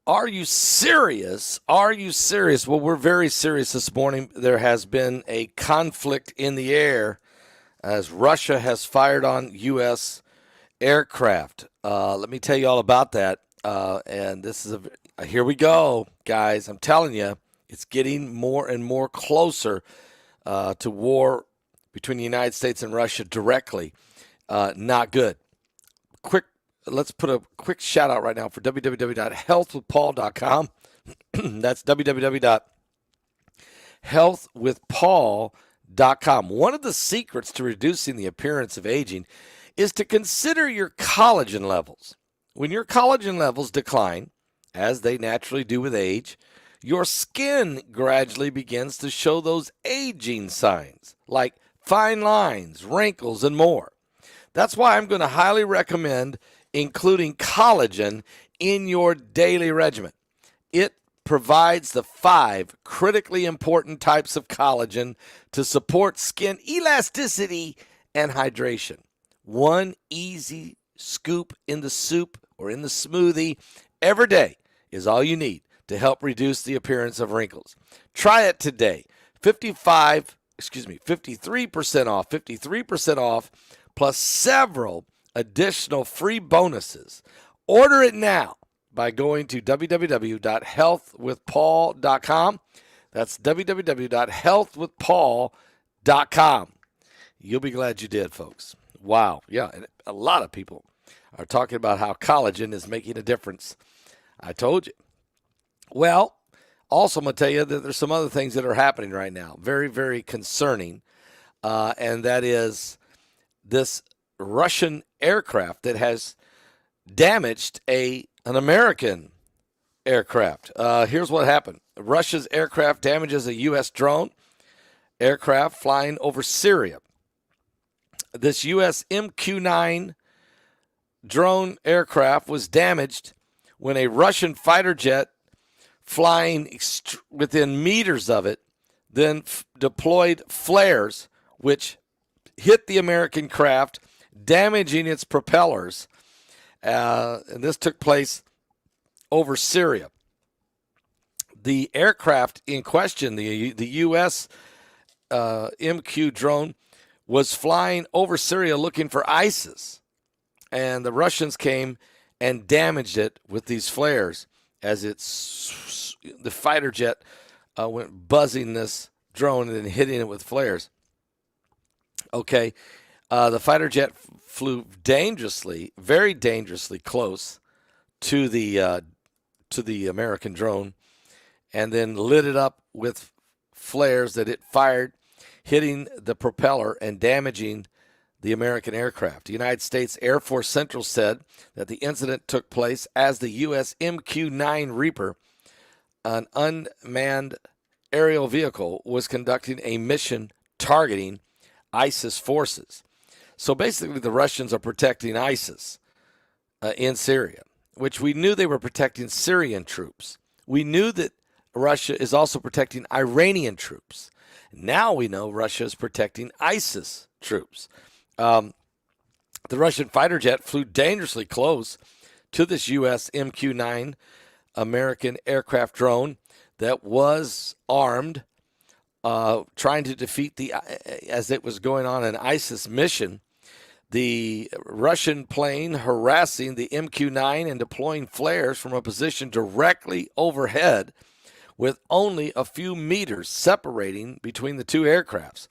Are you serious? Are you serious? Well, we're very serious this morning. There has been a conflict in the air as Russia has fired on U.S. aircraft. Let me tell you all about that. And this is here we go, guys. I'm telling you, it's getting more and more closer to war between the United States and Russia directly. Not good. Let's put a quick shout out right now for www.healthwithpaul.com. That's www.healthwithpaul.com. One of the secrets to reducing the appearance of aging is to consider your collagen levels. When your collagen levels decline, as they naturally do with age, your skin gradually begins to show those aging signs, like fine lines, wrinkles, and more. That's why I'm going to highly recommend including collagen in your daily regimen. It provides the 5 critically important types of collagen to support skin elasticity and hydration. One easy scoop in the soup or in the smoothie every day is all you need to help reduce the appearance of wrinkles. Try it today. 53% off, plus several additional free bonuses. Order it now by going to www.healthwithpaul.com. That's www.healthwithpaul.com. You'll be glad you did, folks. Wow. Yeah, and a lot of people are talking about how collagen is making a difference. I told you. Well, also I'm going to tell you that there's some other things that are happening right now. Very, very concerning. And that is this Russian aircraft that has damaged an American aircraft. Here's what happened. Russia's aircraft damages a U.S. drone aircraft flying over Syria. This U.S. MQ-9 drone aircraft was damaged when a Russian fighter jet flying within meters of it then deployed flares which hit the American craft, damaging its propellers. And this took place over Syria. The aircraft in question, the U.S. MQ drone, was flying over Syria looking for ISIS. And the Russians came and damaged it with these flares as the fighter jet went buzzing this drone and then hitting it with flares. Okay, the fighter jet flew very dangerously close to the American drone, and then lit it up with flares that it fired, hitting the propeller and damaging the American aircraft. The United States Air Force Central said that the incident took place as the U.S. MQ-9 Reaper, an unmanned aerial vehicle, was conducting a mission targeting ISIS forces. So basically the Russians are protecting ISIS in Syria, which we knew they were protecting Syrian troops. We knew that Russia is also protecting Iranian troops. Now we know Russia is protecting ISIS troops. The Russian fighter jet flew dangerously close to this U.S. MQ-9 American aircraft drone that was armed, trying to defeat as it was going on an ISIS mission. The Russian plane harassing the MQ-9 and deploying flares from a position directly overhead with only a few meters separating between the two aircrafts.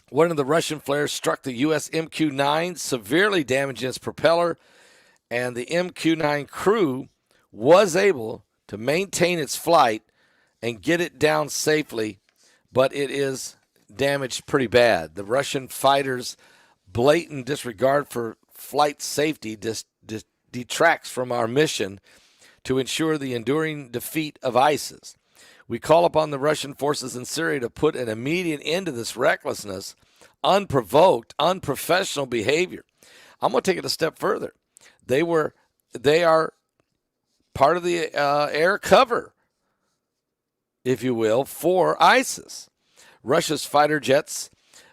One of the Russian flares struck the U.S. MQ-9, severely damaging its propeller, and the MQ-9 crew was able to maintain its flight and get it down safely, but it is damaged pretty bad. The Russian fighters' blatant disregard for flight safety detracts from our mission to ensure the enduring defeat of ISIS. We call upon the Russian forces in Syria to put an immediate end to this recklessness, unprovoked, unprofessional behavior. I'm going to take it a step further. They are part of the air cover, if you will, for ISIS. Russia's fighter jets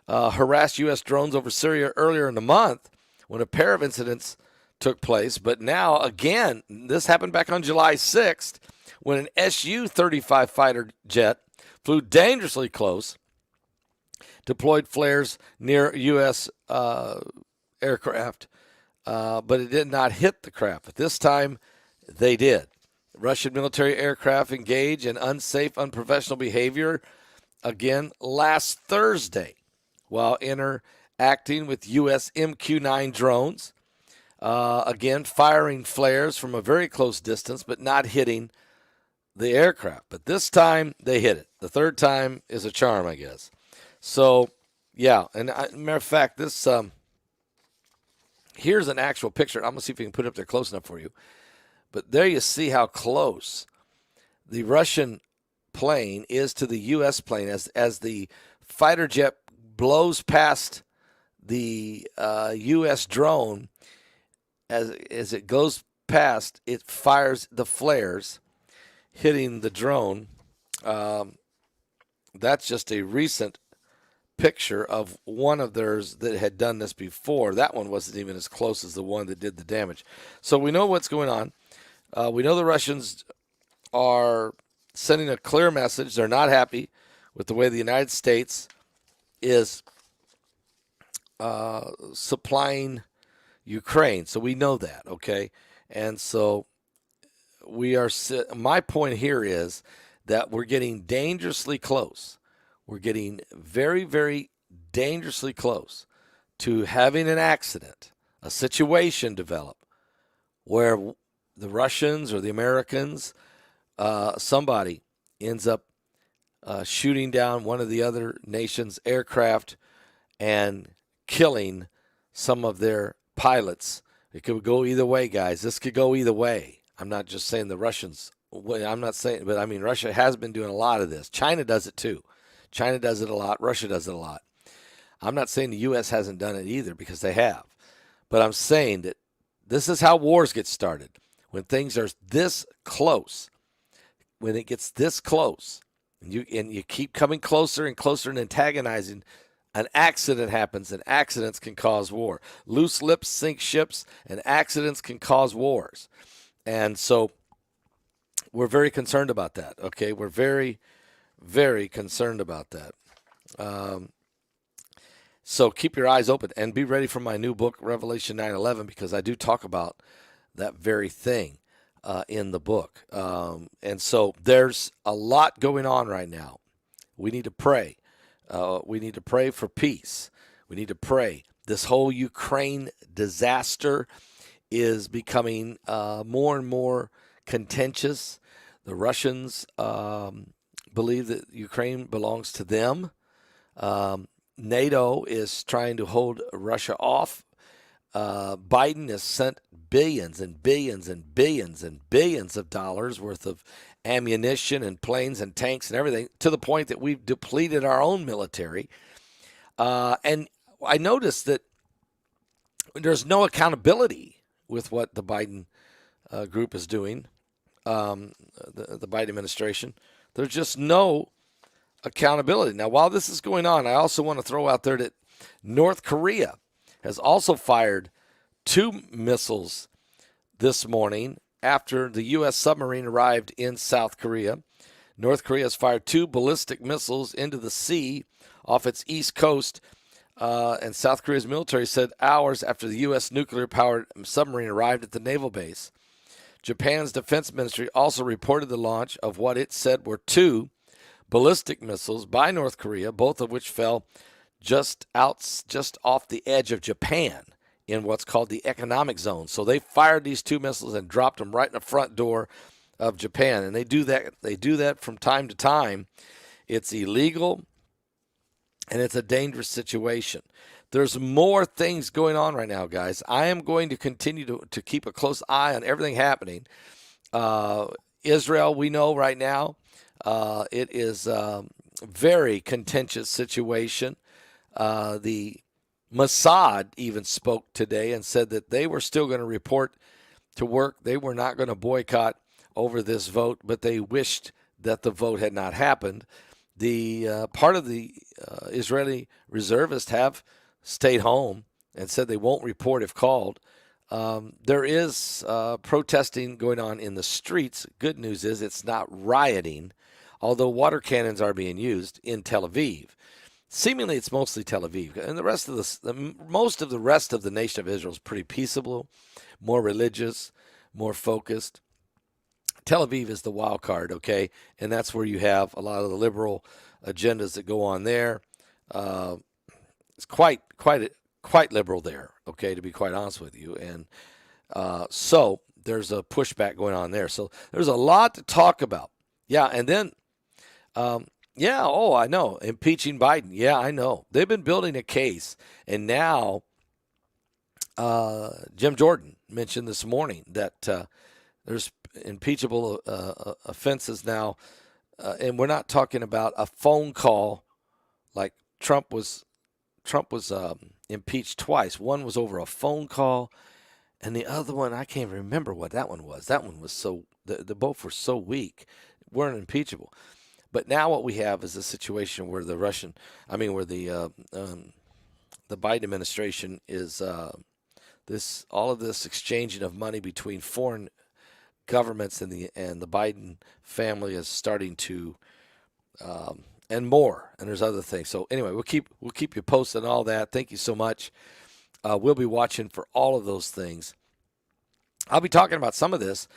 harassed U.S. drones over Syria earlier in the month when a pair of incidents took place. But now, again, this happened back on July 6th when an Su-35 fighter jet flew dangerously close, deployed flares near U.S. Aircraft, but it did not hit the craft. But this time, they did. Russian military aircraft engaged in unsafe, unprofessional behavior again last Thursday while interacting with U.S. MQ-9 drones. Again, firing flares from a very close distance, but not hitting the aircraft. But this time, they hit it. The third time is a charm, I guess. So, yeah. And matter of fact, this here's an actual picture. I'm going to see if we can put it up there close enough for you. But there you see how close the Russian plane is to the U.S. plane as the fighter jet blows past the U.S. drone. As it goes past, it fires the flares, hitting the drone. That's just a recent picture of one of theirs that had done this before. That one wasn't even as close as the one that did the damage. So we know what's going on. We know the Russians are sending a clear message. They're not happy with the way the United States is supplying Ukraine. So we know that, okay? And so my point here is that we're getting dangerously close. We're getting very, very dangerously close to having an accident, a situation develop where the Russians or the Americans, somebody ends up shooting down one of the other nation's aircraft and killing some of their pilots. It could go either way, guys. This could go either way. I'm not just saying the Russians. I'm not saying, but I mean, Russia has been doing a lot of this. China does it too. China does it a lot. Russia does it a lot. I'm not saying the U.S. hasn't done it either, because they have. But I'm saying that this is how wars get started. When things are this close, when it gets this close, and you keep coming closer and closer and antagonizing, an accident happens, and accidents can cause war. Loose lips sink ships, and accidents can cause wars. And so we're very concerned about that, okay? We're very, very concerned about that. So keep your eyes open and be ready for my new book, Revelation 9:11, because I do talk about that very thing in the book. And so there's a lot going on right now. We need to pray. We need to pray for peace. We need to pray. This whole Ukraine disaster is becoming more and more contentious. The Russians believe that Ukraine belongs to them. NATO is trying to hold Russia off. Biden has sent billions and billions and billions and billions of dollars worth of ammunition and planes and tanks and everything, to the point that we've depleted our own military. And I noticed that there's no accountability with what the Biden group is doing, the Biden administration. There's just no accountability. Now, while this is going on, I also want to throw out there that North Korea has also fired 2 missiles this morning after the U.S. submarine arrived in South Korea. North Korea has fired 2 ballistic missiles into the sea off its east coast, and South Korea's military said hours after the U.S. nuclear-powered submarine arrived at the naval base. Japan's defense ministry also reported the launch of what it said were 2 ballistic missiles by North Korea, both of which fell just off the edge of Japan in what's called the economic zone. So they fired these 2 missiles and dropped them right in the front door of Japan. And they do that from time to time. It's illegal, and it's a dangerous situation. There's more things going on right now, guys. I am going to continue to keep a close eye on everything happening. Israel, we know right now, it is a very contentious situation. The Mossad even spoke today and said that they were still going to report to work. They were not going to boycott over this vote, but they wished that the vote had not happened. The part of the Israeli reservists have stayed home and said they won't report if called. There is protesting going on in the streets. Good news is it's not rioting, although water cannons are being used in Tel Aviv. Seemingly, it's mostly Tel Aviv, and the rest of most of the rest of the nation of Israel is pretty peaceable, more religious, more focused. Tel Aviv is the wild card, okay, and that's where you have a lot of the liberal agendas that go on there. It's quite liberal there, okay, to be quite honest with you, and so there's a pushback going on there. So there's a lot to talk about. Yeah, and then. Yeah, I know. Impeaching Biden. Yeah, I know. They've been building a case. And now Jim Jordan mentioned this morning that there's impeachable offenses now. And we're not talking about a phone call like Trump was impeached twice. One was over a phone call. And the other one, I can't remember what that one was. That one was so, the both were so weak, weren't impeachable. But now what we have is a situation where the Biden administration is all of this exchanging of money between foreign governments and the Biden family is starting to and more. And there's other things. So anyway, we'll keep you posted on all that. Thank you so much. We'll be watching for all of those things. I'll be talking about some of this.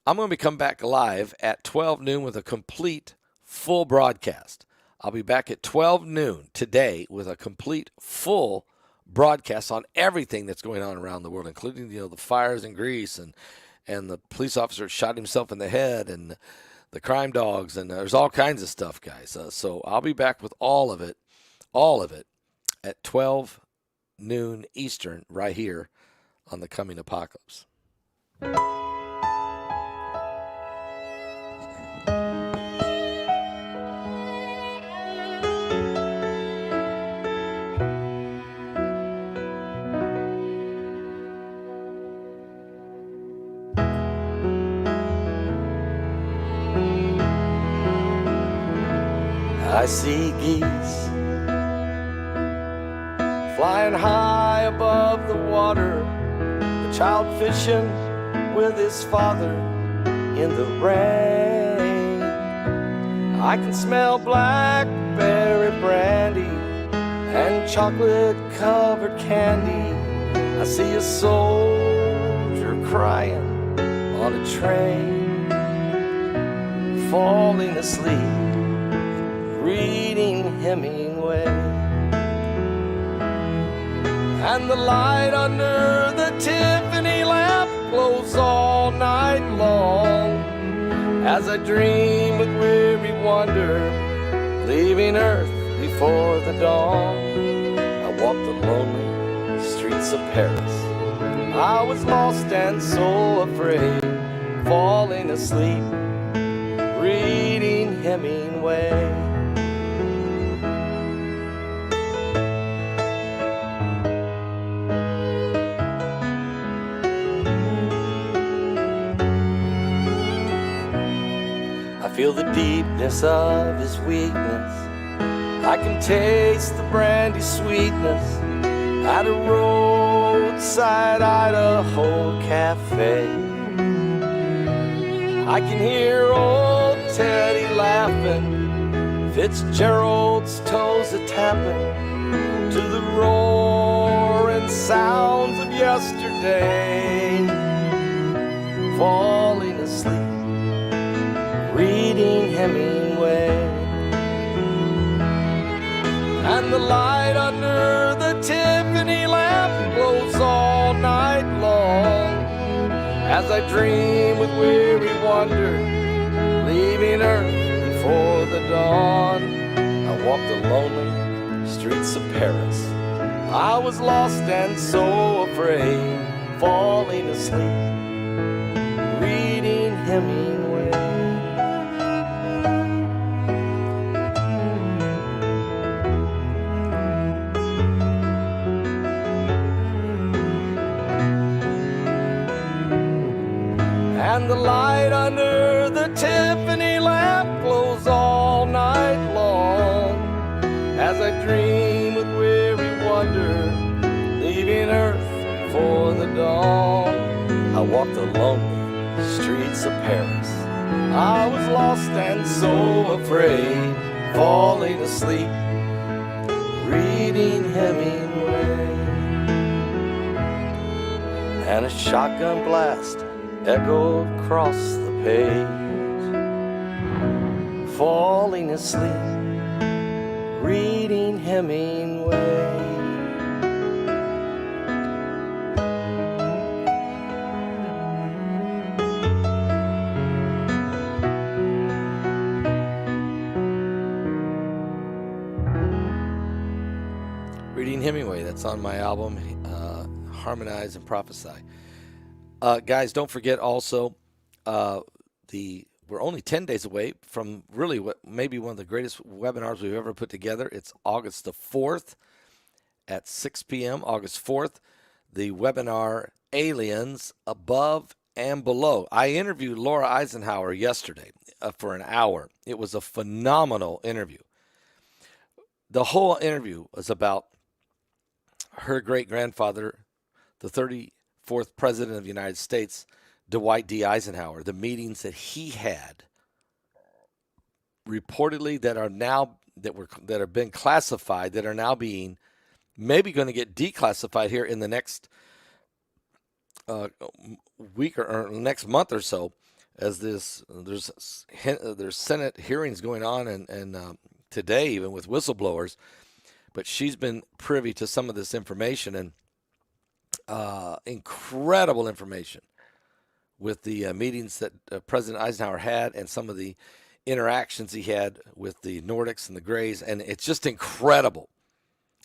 I'm going to come back live at 12 noon with a complete full broadcast. I'll be back at 12 noon today with a complete full broadcast on everything that's going on around the world, including the fires in Greece and the police officer shot himself in the head and the crime dogs, and there's all kinds of stuff, guys. So I'll be back with all of it at 12 noon Eastern right here on the Coming Apocalypse. I see geese flying high above the water, a child fishing with his father in the rain. I can smell blackberry brandy and chocolate-covered candy. I see a soldier crying on a train, falling asleep, reading Hemingway. And the light under the Tiffany lamp glows all night long as I dream with weary wonder, leaving Earth before the dawn. I walk the lonely streets of Paris. I was lost and so afraid, falling asleep, reading Hemingway. Feel the deepness of his weakness. I can taste the brandy sweetness at a roadside Idaho cafe. I can hear old Teddy laughing, Fitzgerald's toes a-tapping to the roaring sounds of yesterday, falling asleep, reading Hemingway. And the light under the Tiffany lamp glows all night long as I dream with weary wonder, leaving Earth before the dawn. I walk the lonely streets of Paris. I was lost and so afraid, falling asleep, reading Hemingway. And the light under the Tiffany lamp glows all night long as I dream with weary wonder, leaving Earth before the dawn, I walked the lonely streets of Paris. I was lost and so afraid, falling asleep, reading Hemingway. And a shotgun blast echoed across the page, falling asleep, reading Hemingway. Reading Hemingway, that's on my album, Harmonize and Prophesy. Guys, don't forget also, we're only 10 days away from really what maybe one of the greatest webinars we've ever put together. It's August the 4th at 6 p.m., August 4th, the webinar Aliens Above and Below. I interviewed Laura Eisenhower yesterday for an hour. It was a phenomenal interview. The whole interview was about her great-grandfather, the 34th President of the United States, Dwight D. Eisenhower, the meetings that he had reportedly that have been classified, that are now being maybe going to get declassified here in the next week or next month or so, as there's Senate hearings going on and today even with whistleblowers. But she's been privy to some of this information, and incredible information with the meetings that President Eisenhower had and some of the interactions he had with the Nordics and the Greys. And it's just incredible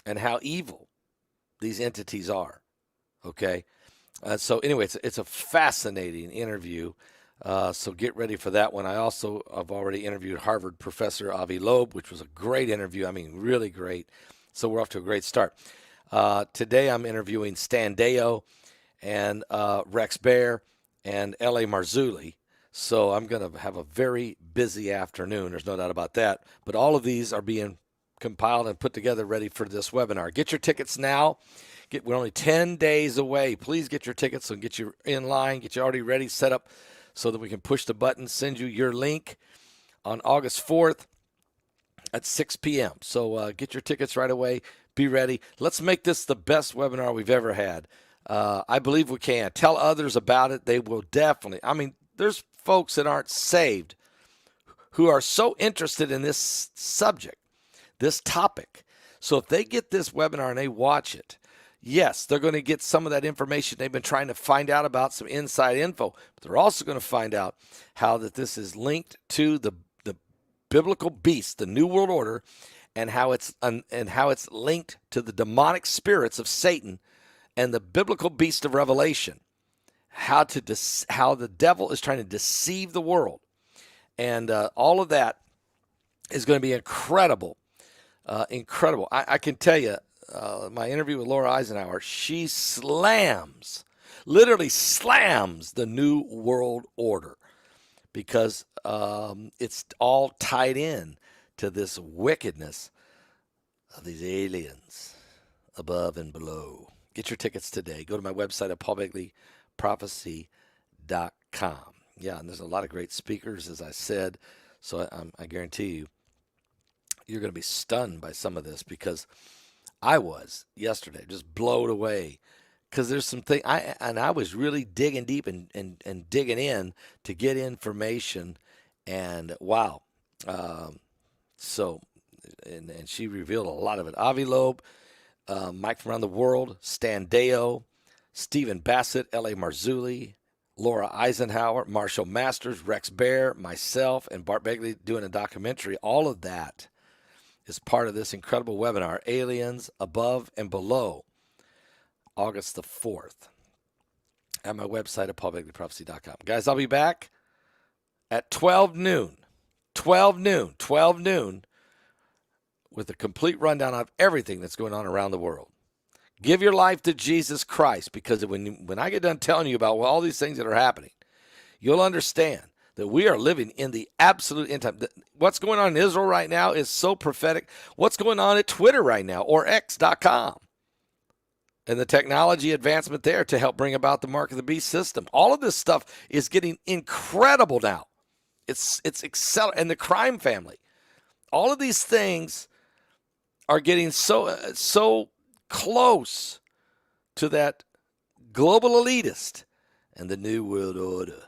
and how evil these entities are. Okay. So anyway, it's a fascinating interview. So get ready for that one. I also have already interviewed Harvard professor Avi Loeb, which was a great interview. I mean, really great. So we're off to a great start. Today I'm interviewing Stan Deyo and Rex Bear and L.A. Marzulli. So I'm going to have a very busy afternoon. There's no doubt about that. But all of these are being compiled and put together ready for this webinar. Get your tickets now. We're only 10 days away. Please get your tickets and get you in line, get you already ready, set up so that we can push the button, send you your link on August 4th. At 6 p.m. So get your tickets right away. Be ready. Let's make this the best webinar we've ever had. I believe we can. Tell others about it. They will definitely. I mean, there's folks that aren't saved who are so interested in this subject, this topic. So if they get this webinar and they watch it, yes, they're going to get some of that information they've been trying to find out about, some inside info. But they're also going to find out how that this is linked to the biblical beast, the New World Order, and how it's linked to the demonic spirits of Satan and the biblical beast of Revelation. How the devil is trying to deceive the world, and all of that is going to be incredible, incredible. I can tell you, my interview with Laura Eisenhower, she literally slams the New World Order. Because it's all tied in to this wickedness of these aliens above and below. Get your tickets today. Go to my website at paulbegleyprophecy.com. Yeah, and there's a lot of great speakers, as I said. So I guarantee you're going to be stunned by some of this, because I was yesterday just blown away. Because there's some things, I was really digging deep and digging in to get information, and wow. So she revealed a lot of it. Avi Loeb, Mike from around the world, Stan Deyo, Stephen Bassett, L.A. Marzulli, Laura Eisenhower, Marshall Masters, Rex Bear, myself, and Bart Begley doing a documentary. All of that is part of this incredible webinar, Aliens Above and Below. August the 4th at my website at paulbegleyprophecy.com. Guys, I'll be back at 12 noon with a complete rundown of everything that's going on around the world. Give your life to Jesus Christ, because when I get done telling you about all these things that are happening, you'll understand that we are living in the absolute end time. What's going on in Israel right now is so prophetic. What's going on at Twitter right now, or X.com? and the technology advancement there to help bring about the mark of the beast system. All of this stuff is getting incredible now. It's and the crime family. All of these things are getting so close to that global elitist and the new world order.